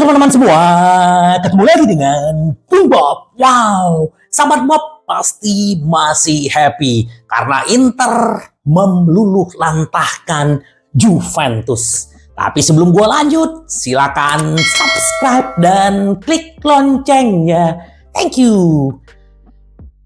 teman-teman semua, ketemu lagi dengan Bung Bob. Wow, sahabat Bob pasti masih happy karena Inter meluluh lantahkan Juventus. Tapi sebelum gua lanjut, silakan subscribe dan klik loncengnya. Thank you.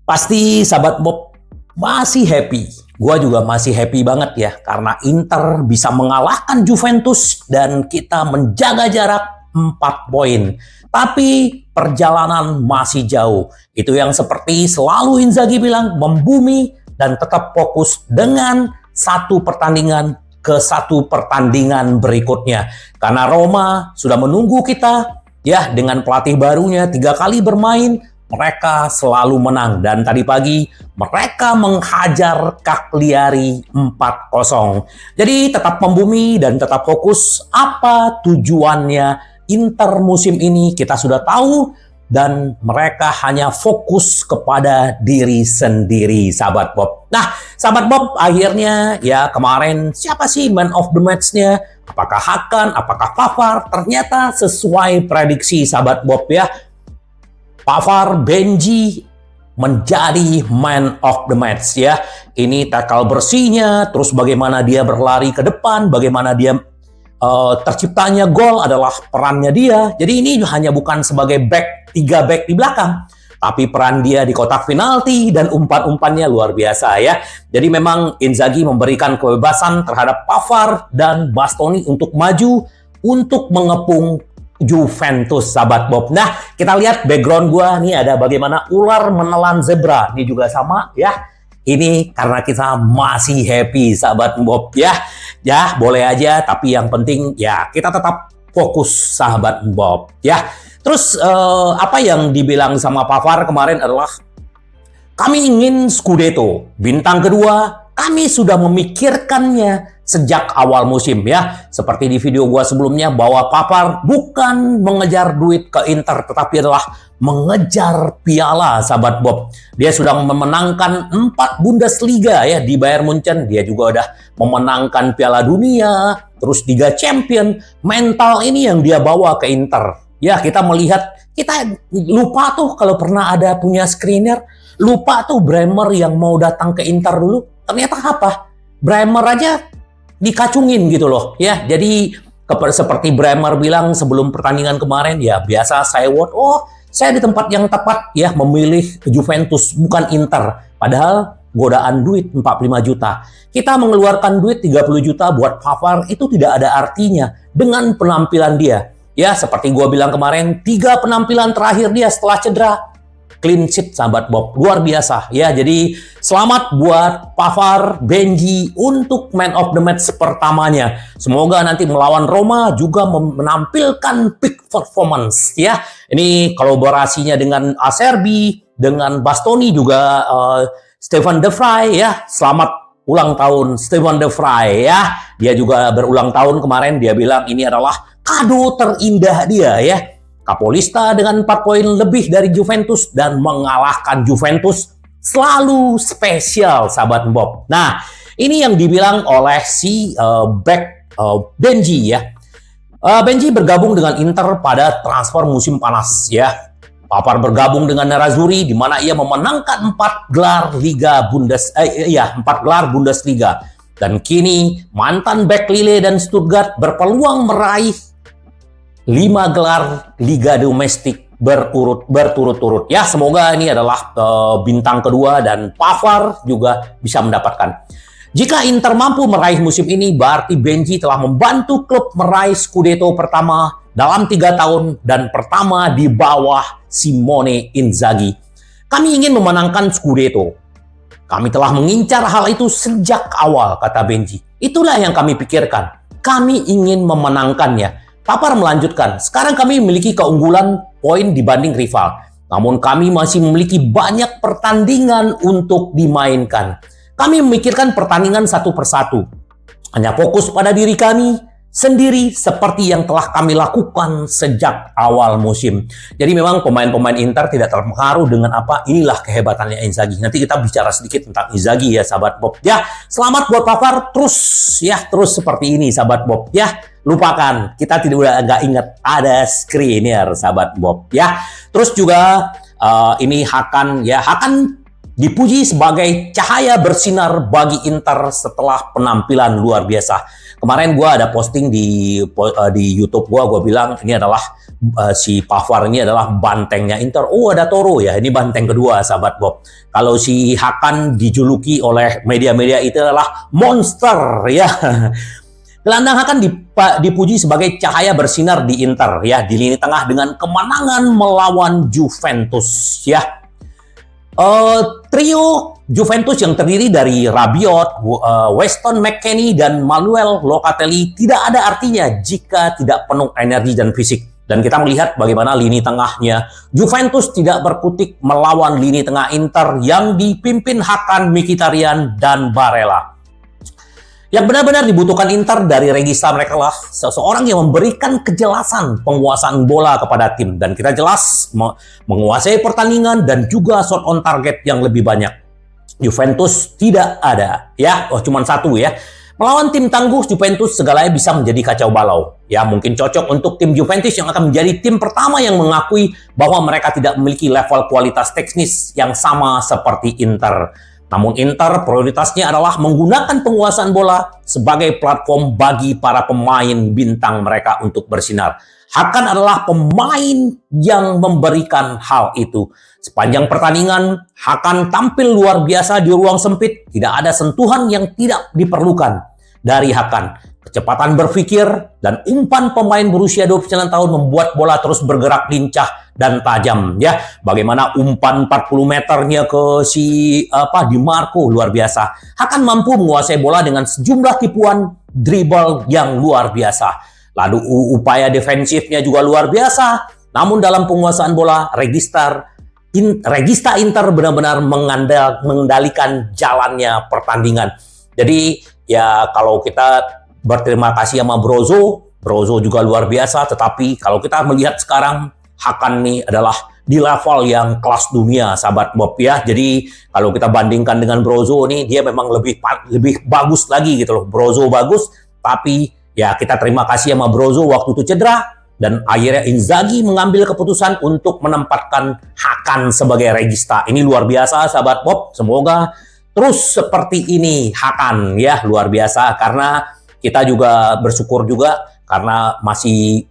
Pasti sahabat Bob masih happy. Gua juga masih happy banget ya karena Inter bisa mengalahkan Juventus dan kita menjaga jarak 4 poin. Tapi perjalanan masih jauh. Itu yang seperti selalu Inzaghi bilang, membumi dan tetap fokus dengan satu pertandingan ke satu pertandingan berikutnya. Karena Roma sudah menunggu kita ya dengan pelatih barunya 3 kali bermain. Mereka selalu menang dan tadi pagi mereka menghajar Cagliari 4-0. Jadi tetap membumi dan tetap fokus. Apa tujuannya Inter musim ini kita sudah tahu dan mereka hanya fokus kepada diri sendiri, sahabat Bob. Nah, sahabat Bob, akhirnya ya kemarin siapa sih man of the match-nya? Apakah Hakan, apakah Pavard? Ternyata sesuai prediksi sahabat Bob ya. Pavard Benji menjadi man of the match ya. Ini tackle bersihnya, terus bagaimana dia berlari ke depan, bagaimana dia terciptanya gol adalah perannya dia. Jadi ini hanya bukan sebagai back, 3 back di belakang, tapi peran dia di kotak penalti dan umpan-umpannya luar biasa ya. Jadi memang Inzaghi memberikan kebebasan terhadap Pavard dan Bastoni untuk maju untuk mengepung Juventus, sahabat Bob. Nah, kita lihat background gua nih ada bagaimana ular menelan zebra. Ini juga sama ya. Ini karena kita masih happy, sahabat Bob ya. Ya, boleh aja, tapi yang penting ya kita tetap fokus, sahabat Bob ya. Terus apa yang dibilang sama Pavard kemarin adalah kami ingin Scudetto, bintang kedua. Kami sudah memikirkannya sejak awal musim ya. Seperti di video gua sebelumnya bahwa Pavard bukan mengejar duit ke Inter tetapi adalah mengejar piala, sahabat Bob. Dia sudah memenangkan 4 Bundesliga ya di Bayern Munchen. Dia juga udah memenangkan Piala Dunia, terus Liga Champion. Mental ini yang dia bawa ke Inter. Ya, kita melihat, kita lupa tuh kalau pernah ada punya screener. Lupa tuh Bremer yang mau datang ke Inter dulu. Ternyata apa? Bremer aja dikacungin gitu loh ya. Jadi seperti Bremer bilang sebelum pertandingan kemarin ya biasa saya saya di tempat yang tepat ya memilih Juventus bukan Inter. Padahal godaan duit 45 juta. Kita mengeluarkan duit 30 juta buat Pavard itu tidak ada artinya dengan penampilan dia. Ya seperti gua bilang kemarin 3 penampilan terakhir dia setelah cedera clean sheet, sahabat Bob, luar biasa ya. Jadi selamat buat Pavard Benji untuk man of the match pertamanya. Semoga nanti melawan Roma juga menampilkan peak performance ya. Ini kolaborasinya dengan Acerbi, dengan Bastoni juga Stefan de Vrij ya. Selamat ulang tahun Stefan de Vrij ya. Dia juga berulang tahun kemarin, dia bilang ini adalah kado terindah dia ya. Kapolista dengan 4 poin lebih dari Juventus dan mengalahkan Juventus selalu spesial, sahabat Bob. Nah, ini yang dibilang oleh si back Benji ya. Benji bergabung dengan Inter pada transfer musim panas ya. Pavard bergabung dengan Nerazzurri di mana ia memenangkan 4 gelar Bundesliga. Dan kini mantan back Lille dan Stuttgart berpeluang meraih 5 gelar Liga Domestik berturut-turut. Ya, semoga ini adalah bintang kedua dan Pavard juga bisa mendapatkan. Jika Inter mampu meraih musim ini, berarti Benji telah membantu klub meraih Scudetto pertama dalam 3 tahun dan pertama di bawah Simone Inzaghi. Kami ingin memenangkan Scudetto. Kami telah mengincar hal itu sejak awal, kata Benji. Itulah yang kami pikirkan. Kami ingin memenangkannya. Pavard melanjutkan, sekarang kami memiliki keunggulan poin dibanding rival. Namun kami masih memiliki banyak pertandingan untuk dimainkan. Kami memikirkan pertandingan satu persatu. Hanya fokus pada diri kami sendiri seperti yang telah kami lakukan sejak awal musim. Jadi memang pemain-pemain Inter tidak terpengaruh dengan apa, inilah kehebatannya Inzaghi. Nanti kita bicara sedikit tentang Inzaghi ya, sahabat Bob. Ya, selamat buat Pavard, terus seperti ini, sahabat Bob. Ya, lupakan, kita nggak ingat ada Skriniar, sahabat Bob ya. Terus juga ini Hakan ya, Hakan dipuji sebagai cahaya bersinar bagi Inter setelah penampilan luar biasa. Kemarin gue ada posting di YouTube gue bilang ini adalah si Pavard ini adalah bantengnya Inter. Oh, ada Toro ya, ini banteng kedua, sahabat Bob. Kalau si Hakan dijuluki oleh media-media itu adalah monster ya. Gelandang Hakan dipuji sebagai cahaya bersinar di Inter ya, di lini tengah dengan kemenangan melawan Juventus ya. Trio Juventus yang terdiri dari Rabiot, Weston McKennie, dan Manuel Locatelli tidak ada artinya jika tidak penuh energi dan fisik. Dan kita melihat bagaimana lini tengahnya Juventus tidak berkutik melawan lini tengah Inter yang dipimpin Hakan, Mkhitaryan, dan Barella. Yang benar-benar dibutuhkan Inter dari regista mereka lah seseorang yang memberikan kejelasan penguasaan bola kepada tim. Dan kita jelas menguasai pertandingan dan juga shot on target yang lebih banyak. Juventus tidak ada ya, cuma satu ya. Melawan tim tangguh Juventus segalanya bisa menjadi kacau balau. Ya, mungkin cocok untuk tim Juventus yang akan menjadi tim pertama yang mengakui bahwa mereka tidak memiliki level kualitas teknis yang sama seperti Inter. Namun Inter prioritasnya adalah menggunakan penguasaan bola sebagai platform bagi para pemain bintang mereka untuk bersinar. Hakan adalah pemain yang memberikan hal itu. Sepanjang pertandingan, Hakan tampil luar biasa di ruang sempit. Tidak ada sentuhan yang tidak diperlukan dari Hakan. Kecepatan berpikir dan umpan pemain berusia 29 tahun membuat bola terus bergerak lincah dan tajam ya. Bagaimana umpan 40 meternya ke Di Marco luar biasa. Hakan mampu menguasai bola dengan sejumlah tipuan dribble yang luar biasa. Lalu upaya defensifnya juga luar biasa. Namun dalam penguasaan bola regista Inter benar-benar mengendalikan jalannya pertandingan. Jadi ya kalau kita berterima kasih sama Brozo juga luar biasa, tetapi kalau kita melihat sekarang Hakan nih adalah di level yang kelas dunia, sahabat Bob ya. Jadi kalau kita bandingkan dengan Brozo nih, dia memang lebih bagus lagi gitu loh. Brozo bagus, tapi ya kita terima kasih sama Brozo waktu itu cedera, dan akhirnya Inzaghi mengambil keputusan untuk menempatkan Hakan sebagai regista. Ini luar biasa, sahabat Bob. Semoga terus seperti ini Hakan ya, luar biasa, karena kita juga bersyukur juga karena masih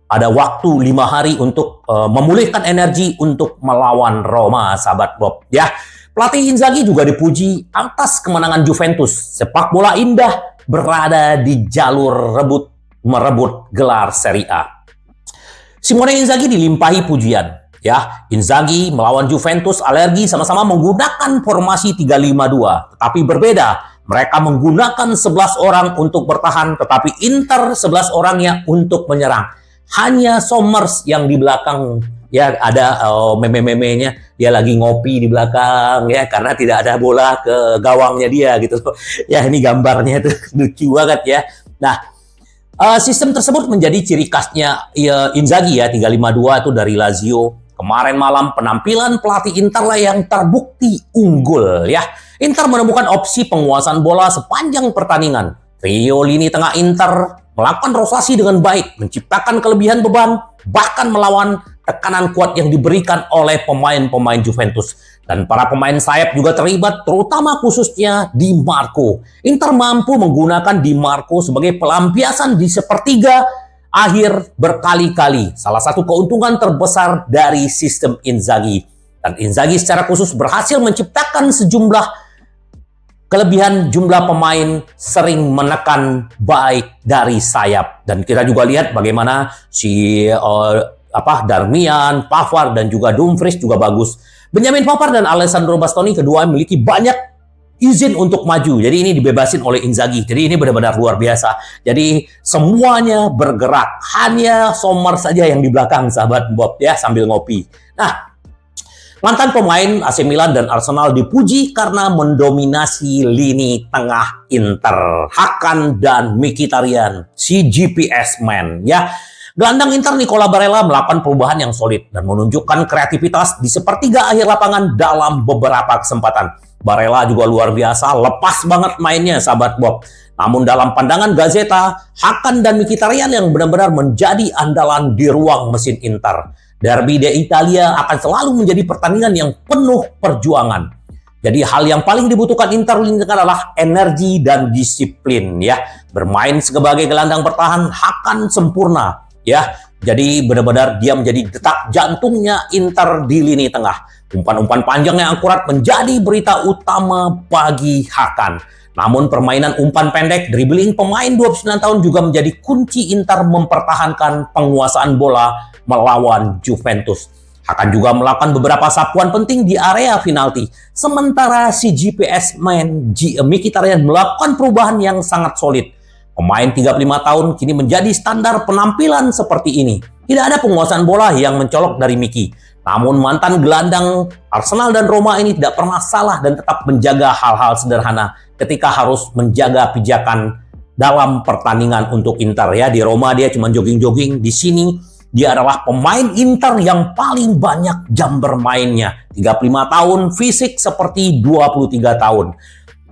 ada waktu 5 hari untuk memulihkan energi untuk melawan Roma, sahabat Bob ya. Pelatih Inzaghi juga dipuji atas kemenangan Juventus. Sepak bola indah berada di jalur merebut gelar Serie A. Simone Inzaghi dilimpahi pujian ya. Inzaghi melawan Juventus alergi sama-sama menggunakan formasi 3-5-2, tetapi berbeda. Mereka menggunakan 11 orang untuk bertahan, tetapi Inter 11 orangnya untuk menyerang. Hanya Sommers yang di belakang, ya ada meme-memenya, dia lagi ngopi di belakang, ya karena tidak ada bola ke gawangnya dia gitu. Ya ini gambarnya tuh lucu banget ya. Nah, sistem tersebut menjadi ciri khasnya Inzaghi ya, 3-5-2 itu dari Lazio. Kemarin malam penampilan pelatih Inter lah yang terbukti unggul ya. Inter menemukan opsi penguasaan bola sepanjang pertandingan. Trio lini tengah Inter melakukan rotasi dengan baik, menciptakan kelebihan beban, bahkan melawan tekanan kuat yang diberikan oleh pemain-pemain Juventus. Dan para pemain sayap juga terlibat, terutama khususnya Di Marco. Inter mampu menggunakan Di Marco sebagai pelampiasan di sepertiga akhir berkali-kali. Salah satu keuntungan terbesar dari sistem Inzaghi. Dan Inzaghi secara khusus berhasil menciptakan sejumlah kelebihan jumlah pemain sering menekan baik dari sayap. Dan kita juga lihat bagaimana si Darmian, Pavard, dan juga Dumfries juga bagus. Benjamin Pavard dan Alessandro Bastoni kedua memiliki banyak izin untuk maju. Jadi ini dibebasin oleh Inzaghi. Jadi ini benar-benar luar biasa. Jadi semuanya bergerak. Hanya Sommer saja yang di belakang, sahabat Bob ya, sambil ngopi. Nah, mantan pemain AC Milan dan Arsenal dipuji karena mendominasi lini tengah Inter. Hakan dan Mkhitaryan, si GPS man ya. Gelandang Inter Nicola Barella melakukan perubahan yang solid dan menunjukkan kreativitas di sepertiga akhir lapangan dalam beberapa kesempatan. Barella juga luar biasa, lepas banget mainnya, sahabat Bob. Namun dalam pandangan Gazeta, Hakan dan Mkhitaryan yang benar-benar menjadi andalan di ruang mesin Inter. Derby d'Italia akan selalu menjadi pertandingan yang penuh perjuangan. Jadi hal yang paling dibutuhkan Inter adalah energi dan disiplin ya. Bermain sebagai gelandang bertahan Hakan sempurna ya. Jadi benar-benar dia menjadi detak jantungnya Inter di lini tengah. Umpan-umpan panjang yang akurat menjadi berita utama bagi Hakan. Namun permainan umpan pendek, dribbling pemain 29 tahun juga menjadi kunci Inter mempertahankan penguasaan bola melawan Juventus. Hakan juga melakukan beberapa sapuan penting di area penalti. Sementara si GPS man Mkhitaryan melakukan perubahan yang sangat solid. Pemain 35 tahun kini menjadi standar penampilan seperti ini. Tidak ada penguasaan bola yang mencolok dari Miki. Namun mantan gelandang Arsenal dan Roma ini tidak pernah salah dan tetap menjaga hal-hal sederhana ketika harus menjaga pijakan dalam pertandingan untuk Inter ya. Di Roma dia cuma jogging-jogging, di sini dia adalah pemain Inter yang paling banyak jam bermainnya. 35 tahun, fisik seperti 23 tahun.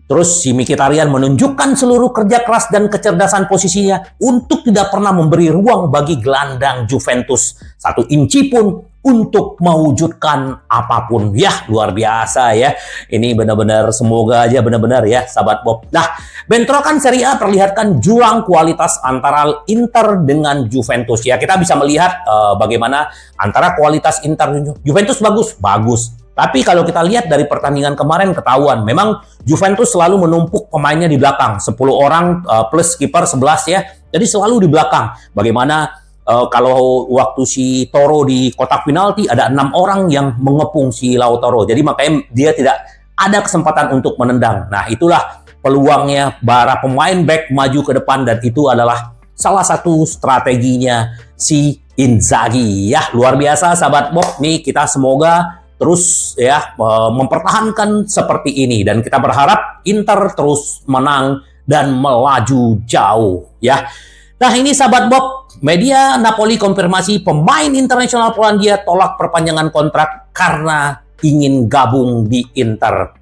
Terus si Mkhitaryan menunjukkan seluruh kerja keras dan kecerdasan posisinya untuk tidak pernah memberi ruang bagi gelandang Juventus 1 inci pun untuk mewujudkan apapun. Ya, luar biasa ya. Ini benar-benar semoga aja benar-benar ya, sahabat Bob. Nah, bentrokan Serie A perlihatkan jurang kualitas antara Inter dengan Juventus. Ya, kita bisa melihat bagaimana antara kualitas Inter dan Juventus bagus. Tapi kalau kita lihat dari pertandingan kemarin ketahuan, memang Juventus selalu menumpuk pemainnya di belakang. 10 orang plus kiper 11 ya. Jadi selalu di belakang. Bagaimana kalau waktu si Toro di kotak penalti ada 6 orang yang mengepung si Lautaro. Jadi makanya dia tidak ada kesempatan untuk menendang. Nah, itulah peluangnya para pemain back maju ke depan dan itu adalah salah satu strateginya si Inzaghi. Ya, luar biasa sahabat Bob. Nih kita semoga terus ya mempertahankan seperti ini dan kita berharap Inter terus menang dan melaju jauh ya. Nah, ini sahabat Bob, media Napoli konfirmasi pemain internasional Polandia tolak perpanjangan kontrak karena ingin gabung di Inter.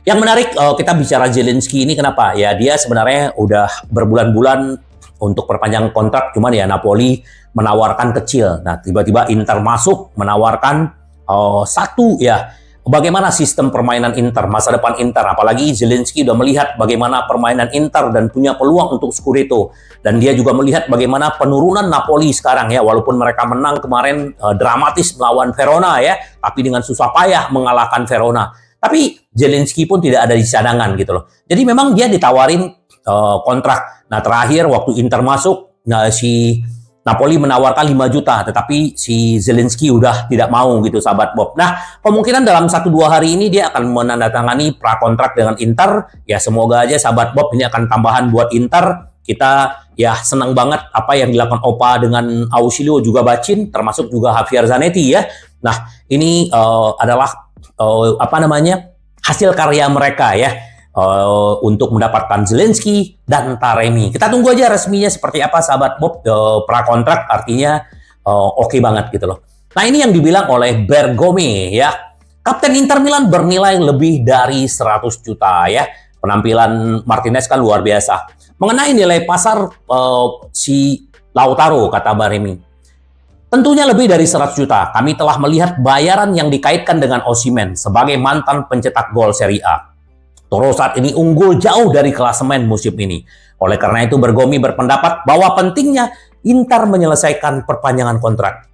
Yang menarik kita bicara Zelensky ini kenapa? Ya dia sebenarnya udah berbulan-bulan untuk perpanjangan kontrak, cuman ya Napoli menawarkan kecil. Nah, tiba-tiba Inter masuk menawarkan satu ya, bagaimana sistem permainan Inter, masa depan Inter, apalagi Zelensky udah melihat bagaimana permainan Inter dan punya peluang untuk Scudetto, dan dia juga melihat bagaimana penurunan Napoli sekarang ya, walaupun mereka menang kemarin dramatis melawan Verona ya, tapi dengan susah payah mengalahkan Verona, tapi Zelensky pun tidak ada di cadangan gitu loh, jadi memang dia ditawarin kontrak. Nah, terakhir waktu Inter masuk, si Napoli menawarkan 5 juta, tetapi si Zelensky udah tidak mau gitu sahabat Bob. Nah, kemungkinan dalam 1-2 hari ini dia akan menandatangani prakontrak dengan Inter. Ya semoga aja sahabat Bob ini akan tambahan buat Inter. Kita ya senang banget apa yang dilakukan Opa dengan Ausilio juga Bacin, termasuk juga Javier Zanetti ya. Nah, ini adalah hasil karya mereka ya. Untuk mendapatkan Zelensky dan Taremi. Kita tunggu aja resminya seperti apa sahabat Bob. Prakontrak artinya oke banget gitu loh. Nah, ini yang dibilang oleh Bergomi ya. Kapten Inter Milan bernilai lebih dari 100 juta ya. Penampilan Martinez kan luar biasa. Mengenai nilai pasar si Lautaro, kata Baremi, tentunya lebih dari 100 juta. Kami telah melihat bayaran yang dikaitkan dengan Osimhen sebagai mantan pencetak gol Serie A. Toro saat ini unggul jauh dari klasemen musim ini. Oleh karena itu Bergomi berpendapat bahwa pentingnya Inter menyelesaikan perpanjangan kontrak.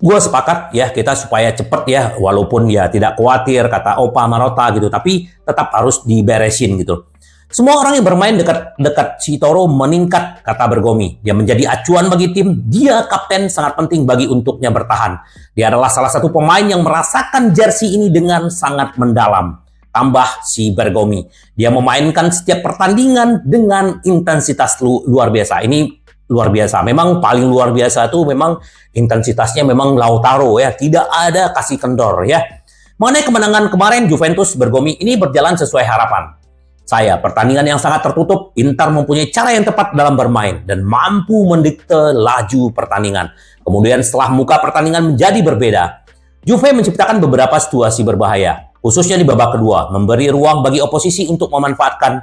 Gue sepakat ya kita supaya cepet ya, walaupun ya tidak khawatir kata Opa Marotta gitu, tapi tetap harus diberesin gitu. Semua orang yang bermain dekat si Toro meningkat, kata Bergomi. Dia menjadi acuan bagi tim, dia kapten sangat penting bagi untuknya bertahan. Dia adalah salah satu pemain yang merasakan jersey ini dengan sangat mendalam. Tambah si Bergomi, dia memainkan setiap pertandingan dengan intensitas luar biasa. Ini luar biasa. Memang paling luar biasa itu memang intensitasnya memang Lautaro ya. Tidak ada kasih kendor ya. Mengenai kemenangan kemarin Juventus, Bergomi ini berjalan sesuai harapan saya. Pertandingan yang sangat tertutup, Inter mempunyai cara yang tepat dalam bermain dan mampu mendikte laju pertandingan. Kemudian setelah muka pertandingan menjadi berbeda, Juve menciptakan beberapa situasi berbahaya, khususnya di babak kedua, memberi ruang bagi oposisi untuk memanfaatkan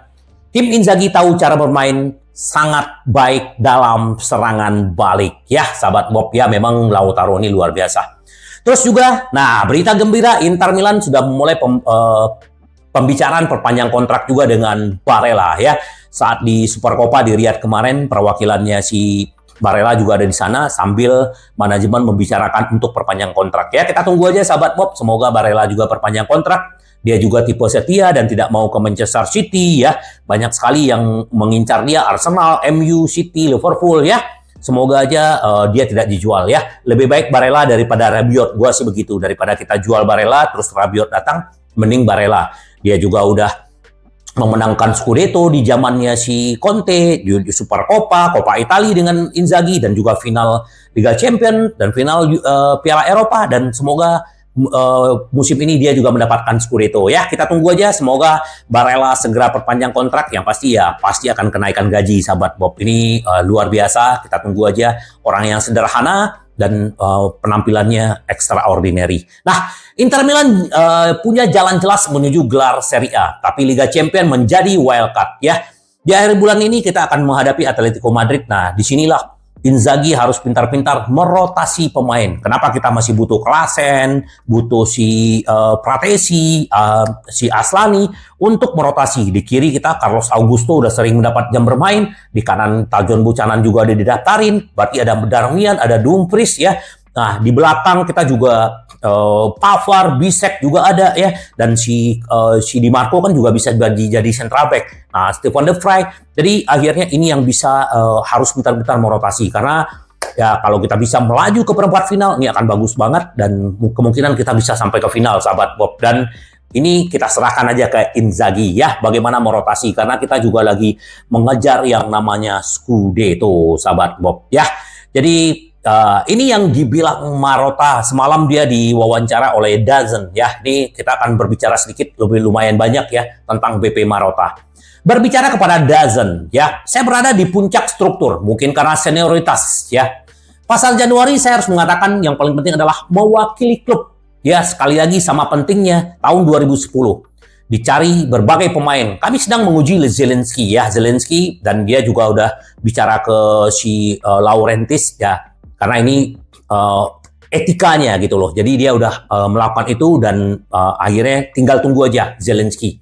Tim Inzaghi tahu cara bermain sangat baik dalam serangan balik. Ya, sahabat Bob, ya memang Lautaro ini luar biasa. Terus juga, nah berita gembira, Inter Milan sudah memulai pembicaraan perpanjang kontrak juga dengan Barella ya. Saat di Supercopa di Riyadh kemarin, perwakilannya si Barella juga ada di sana sambil manajemen membicarakan untuk perpanjang kontrak. Ya, kita tunggu aja sahabat Bob, semoga Barella juga perpanjang kontrak. Dia juga tipe setia dan tidak mau ke Manchester City ya. Banyak sekali yang mengincar dia, Arsenal, MU, City, Liverpool ya. Semoga aja dia tidak dijual ya. Lebih baik Barella daripada Rabiot. Gua sih begitu. Daripada kita jual Barella terus Rabiot datang, mending Barella. Dia juga udah memenangkan Scudetto di zamannya si Conte, di Supercopa, Coppa Italia dengan Inzaghi, dan juga final Liga Champions dan final Piala Eropa, dan semoga musim ini dia juga mendapatkan Scudetto ya. Kita tunggu aja, semoga Barella segera perpanjang kontrak. Yang pasti ya pasti akan kenaikan gaji sahabat Bob. Ini luar biasa, kita tunggu aja. Orang yang sederhana dan penampilannya extraordinary. Nah, Inter Milan punya jalan jelas menuju gelar Serie A, tapi Liga Champions menjadi wildcard ya. Di akhir bulan ini kita akan menghadapi Atletico Madrid. Nah, disinilah Inzaghi harus pintar-pintar merotasi pemain. Kenapa kita masih butuh Klaassen, butuh si Pratesi, si Aslani untuk merotasi. Di kiri kita Carlos Augusto udah sering mendapat jam bermain, di kanan Tajon Buchanan juga ada didaftarin, berarti ada Darmian, ada Dumfries ya. Nah, di belakang kita juga Pavard, Bisek juga ada ya, dan si Di Marco kan juga bisa jadi central back. Nah, Stefan De Vrij. Jadi akhirnya ini yang bisa harus bentar-bentar merotasi, karena ya kalau kita bisa melaju ke perempat final ini akan bagus banget, dan kemungkinan kita bisa sampai ke final sahabat Bob. Dan ini kita serahkan aja ke Inzaghi ya, bagaimana merotasi, karena kita juga lagi mengejar yang namanya Scudetto sahabat Bob ya. Jadi ini yang dibilang Marotta semalam, dia diwawancara oleh DAZN ya. Ini kita akan berbicara sedikit, lumayan banyak ya tentang BP Marotta. Berbicara kepada DAZN ya, saya berada di puncak struktur, mungkin karena senioritas ya. Pasal Januari saya harus mengatakan yang paling penting adalah mewakili klub ya. Sekali lagi sama pentingnya tahun 2010 dicari berbagai pemain. Kami sedang menguji Zelensky ya, Zelensky, dan dia juga udah bicara ke si Laurentis ya. Karena ini etikanya gitu loh. Jadi dia udah melakukan itu, dan akhirnya tinggal tunggu aja Zelensky.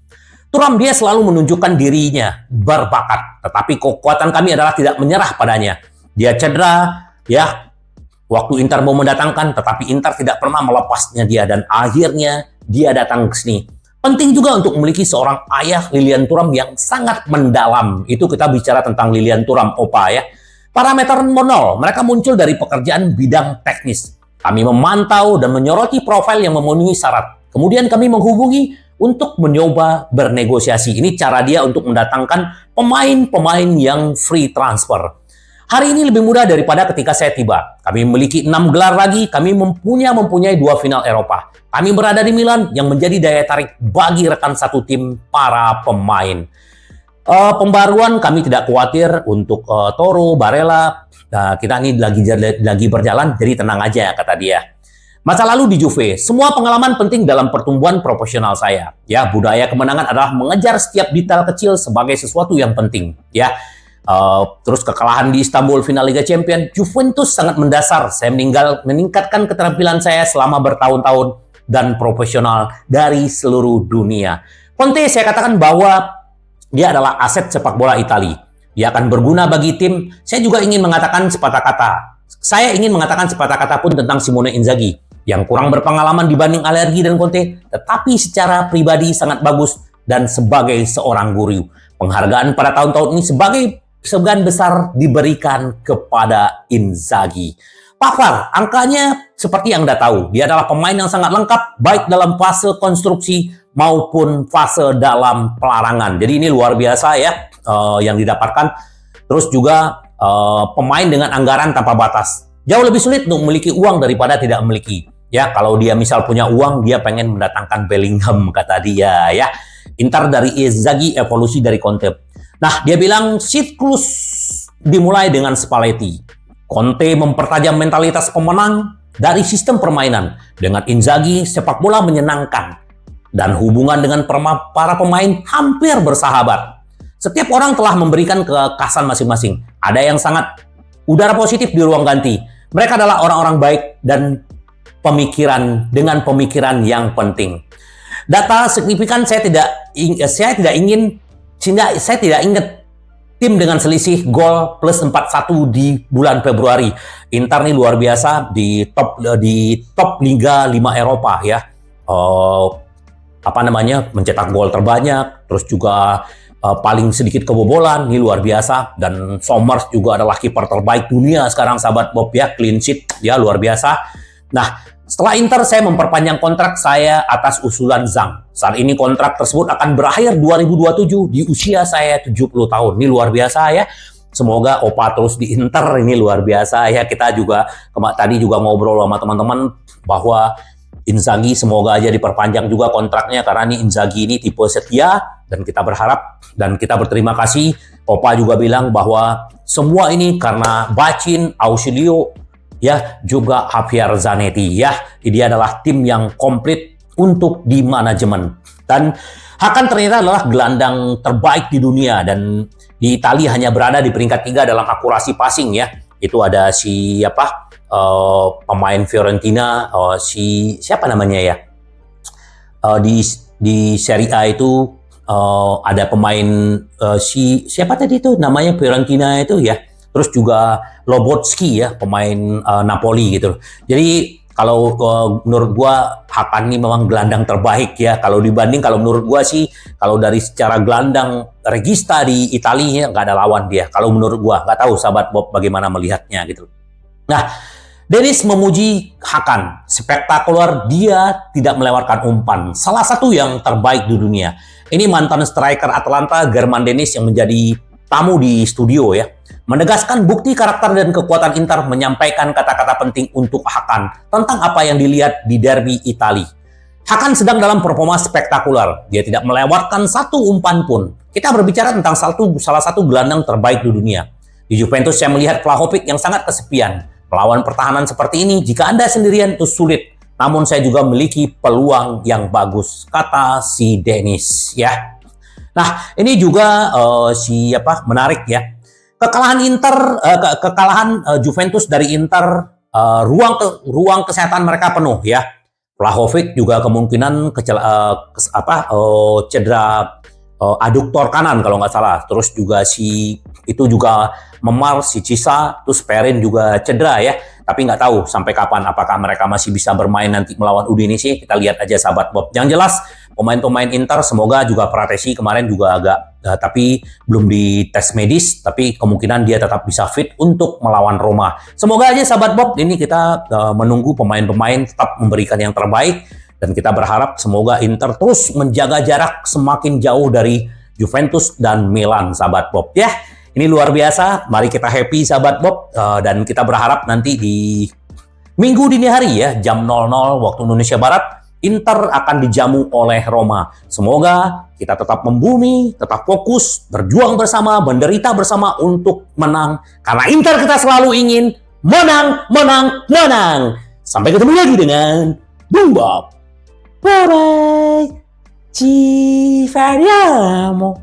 Thuram, dia selalu menunjukkan dirinya berbakat, tetapi kekuatan kami adalah tidak menyerah padanya. Dia cedera ya waktu Inter mau mendatangkan, tetapi Inter tidak pernah melepasnya dia, dan akhirnya dia datang ke sini. Penting juga untuk memiliki seorang ayah Lilian Thuram yang sangat mendalam. Itu kita bicara tentang Lilian Thuram, Opa ya. Parameter nol, mereka muncul dari pekerjaan bidang teknis. Kami memantau dan menyoroti profil yang memenuhi syarat. Kemudian kami menghubungi untuk mencoba bernegosiasi. Ini cara dia untuk mendatangkan pemain-pemain yang free transfer. Hari ini lebih mudah daripada ketika saya tiba. Kami memiliki 6 gelar lagi, kami mempunyai 2 final Eropa. Kami berada di Milan yang menjadi daya tarik bagi rekan satu tim para pemain. Pembaruan kami tidak khawatir untuk Toro, Barella. Nah, kita ini lagi berjalan, jadi tenang aja kata dia. Masa lalu di Juve, semua pengalaman penting dalam pertumbuhan profesional saya. Ya, budaya kemenangan adalah mengejar setiap detail kecil sebagai sesuatu yang penting. Ya, terus kekalahan di Istanbul final Liga Champions, Juventus sangat mendasar. Saya meningkatkan keterampilan saya selama bertahun-tahun dan profesional dari seluruh dunia. Conte, saya katakan bahwa dia adalah aset sepak bola Italia. Dia akan berguna bagi tim. Saya juga ingin mengatakan sepatah kata. Saya ingin mengatakan sepatah kata pun tentang Simone Inzaghi, yang kurang berpengalaman dibanding Allegri dan Conte, tetapi secara pribadi sangat bagus dan sebagai seorang guru. Penghargaan pada tahun-tahun ini sebagian besar diberikan kepada Inzaghi. Pavard, angkanya seperti yang Anda tahu, dia adalah pemain yang sangat lengkap, baik dalam fase konstruksi maupun fase dalam pelarangan. Jadi ini luar biasa ya yang didapatkan. Terus juga pemain dengan anggaran tanpa batas. Jauh lebih sulit untuk memiliki uang daripada tidak memiliki. Ya, kalau dia misal punya uang, dia pengen mendatangkan Bellingham, kata dia ya. Inter dari Inzaghi, evolusi dari Conte. Nah, dia bilang siklus dimulai dengan Spalletti. Conte mempertajam mentalitas pemenang dari sistem permainan. Dengan Inzaghi, sepak bola menyenangkan. Dan hubungan dengan para pemain hampir bersahabat. Setiap orang telah memberikan kekasan masing-masing. Ada yang sangat udara positif di ruang ganti. Mereka adalah orang-orang baik dan dengan pemikiran yang penting. Data signifikan saya tidak ingat tim dengan selisih gol plus 4-1 di bulan Februari. Inter nih luar biasa di top Liga 5 Eropa ya. Mencetak gol terbanyak, terus juga paling sedikit kebobolan, ini luar biasa. Dan Somers juga adalah kiper terbaik dunia sekarang, sahabat Bob ya, clean sheet ya, luar biasa. Nah, setelah Inter saya memperpanjang kontrak saya atas usulan Zhang. Saat ini kontrak tersebut akan berakhir 2027 di usia saya 70 tahun. Ini luar biasa ya. Semoga Opa terus di Inter, ini luar biasa ya. Kita juga tadi juga ngobrol sama teman-teman bahwa Inzaghi semoga aja diperpanjang juga kontraknya, karena ini Inzaghi ini tipe setia dan kita berharap dan kita berterima kasih. Opa juga bilang bahwa semua ini karena Bacin, Ausilio ya, juga Javier Zanetti ya. Dia adalah tim yang komplit untuk di manajemen. Dan Hakan ternyata adalah gelandang terbaik di dunia, dan di Italia hanya berada di peringkat 3 dalam akurasi passing ya. Itu ada pemain Fiorentina, siapa namanya ya? Di Serie A itu ada pemain siapa tadi itu namanya Fiorentina itu ya. Terus juga Lobotski ya, pemain Napoli gitu. Jadi kalau menurut gua Hakan ini memang gelandang terbaik ya. Kalau menurut gua sih, kalau dari secara gelandang regista di Italia nggak ada lawan dia. Kalau menurut gua, nggak tahu sahabat Bob bagaimana melihatnya gitu. Nah, Dennis memuji Hakan. Spektakuler, dia tidak melewatkan umpan. Salah satu yang terbaik di dunia. Ini mantan striker Atalanta, German Dennis, yang menjadi tamu di studio ya. Menegaskan bukti karakter dan kekuatan Inter, menyampaikan kata-kata penting untuk Hakan tentang apa yang dilihat di derby Italia. Hakan sedang dalam performa spektakuler. Dia tidak melewatkan satu umpan pun. Kita berbicara tentang salah satu gelandang terbaik di dunia. Di Juventus saya melihat Vlahovic yang sangat kesepian. Melawan pertahanan seperti ini, jika Anda sendirian itu sulit. Namun saya juga memiliki peluang yang bagus, kata si Dennis ya. Nah, ini juga menarik ya. Kekalahan Juventus dari Inter, ruang kesehatan mereka penuh ya. Vlahovic juga kemungkinan cedera aduktor kanan kalau nggak salah. Terus juga Memar, si Cisa, terus Perin juga cedera ya. Tapi nggak tahu sampai kapan, apakah mereka masih bisa bermain nanti melawan Udinese. Kita lihat aja sahabat Bob. Yang jelas pemain-pemain Inter semoga juga Pratesi kemarin juga agak tapi belum di tes medis, tapi kemungkinan dia tetap bisa fit untuk melawan Roma. Semoga aja sahabat Bob, ini kita menunggu pemain-pemain tetap memberikan yang terbaik, dan kita berharap semoga Inter terus menjaga jarak semakin jauh dari Juventus dan Milan sahabat Bob ya. Ini luar biasa, mari kita happy sahabat Bob, dan kita berharap nanti di Minggu dini hari ya, jam 00 waktu Indonesia Barat, Inter akan dijamu oleh Roma. Semoga kita tetap membumi, tetap fokus, berjuang bersama, menderita bersama untuk menang. Karena Inter kita selalu ingin menang, menang, menang. Sampai ketemu lagi dengan Bung Bob. Bye-bye. Ci vediamo.